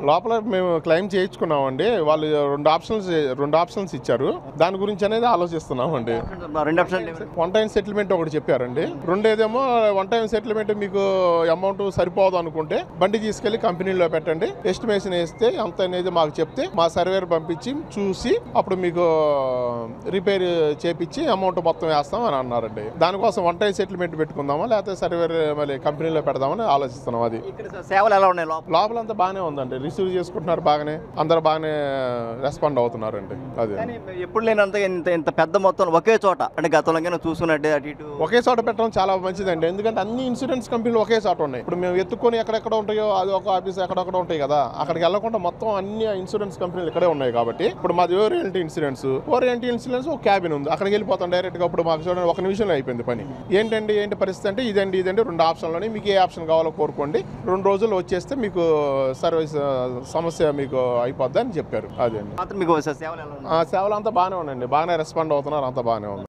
లోపల మేము క్లెయిమ్ చేయించుకున్నామండి. వాళ్ళు రెండు ఆప్షన్స్ ఇచ్చారు. దాని గురించి అనేది ఆలోచిస్తున్నామండి. వన్ టైం సెటిల్మెంట్ ఒకటి చెప్పారండి. రెండేదేమో వన్ టైం సెటిల్మెంట్ మీకు అమౌంట్ సరిపోదు అనుకుంటే బండి తీసుకెళ్లి కంపెనీలో పెట్టండి, ఎస్టిమేషన్ వేస్తే ఎంత అనేది మాకు చెప్తే మా సర్వేర్ పంపించి చూసి అప్పుడు మీకు రిపేర్ చేపించి అమౌంట్ మొత్తం వేస్తాం అని అన్నారండి. దానికోసం వన్ టైం సెటిల్మెంట్ పెట్టుకుందామా లేకపోతే సర్వేర్ మళ్ళీ కంపెనీలో పెడదామని ఆలోచిస్తున్నాం. అది సేవలు ఎలా ఉన్నాయి? లోపల అంతా బాగానే ఉందండి. రిసీవ్ చేసుకుంటున్నారు, బాగానే అందరు బాగానే రెస్పాండ్ అవుతున్నారండి. అదే ఎప్పుడు లేనంత ఇంత పెద్ద మొత్తం ఒకే చోట, అంటే గతంలో చూసుకున్నట్టే అటు ఇటు ఒకే చోట పెట్టడం చాలా మంచిదండి. ఎందుకంటే అన్ని ఇన్సూరెన్స్ కంపెనీలు ఒకే చోట ఉన్నాయి. ఇప్పుడు మేము ఎత్తుకొని ఎక్కడెక్కడ ఉంటాయో అది ఒక ఆఫీస్ ఎక్కడెక్కడ ఉంటాయి కదా, అక్కడికి వెళ్ళకుండా మొత్తం అన్ని ఇన్సూరెన్స్ కంపెనీలు ఇక్కడే ఉన్నాయి కాబట్టి ఇప్పుడు మాది ఓరియంటీ ఇన్సూరెన్స్ ఒక క్యాబిన్ ఉంది, అక్కడికి వెళ్ళిపోతాం డైరెక్ట్ గా. ఇప్పుడు మాకు చూడండి ఒక నిమిషంలో అయిపోయింది పని. ఏంటి పరిస్థితి అంటే ఇదండి రెండు ఆప్షన్లోనే మీకు ఏ ఆప్షన్ కావాలో కోరుకోండి, 2 రోజుల్లో వచ్చేస్తే మీకు సర్వీస్ సమస్య మీకు అయిపోద్ది అని చెప్పారు. అదే సేవలు సేవలు అంతా బాగానే ఉన్నాయండి, బాగానే రెస్పాండ్ అవుతున్నారు, అంతా బాగానే ఉంది.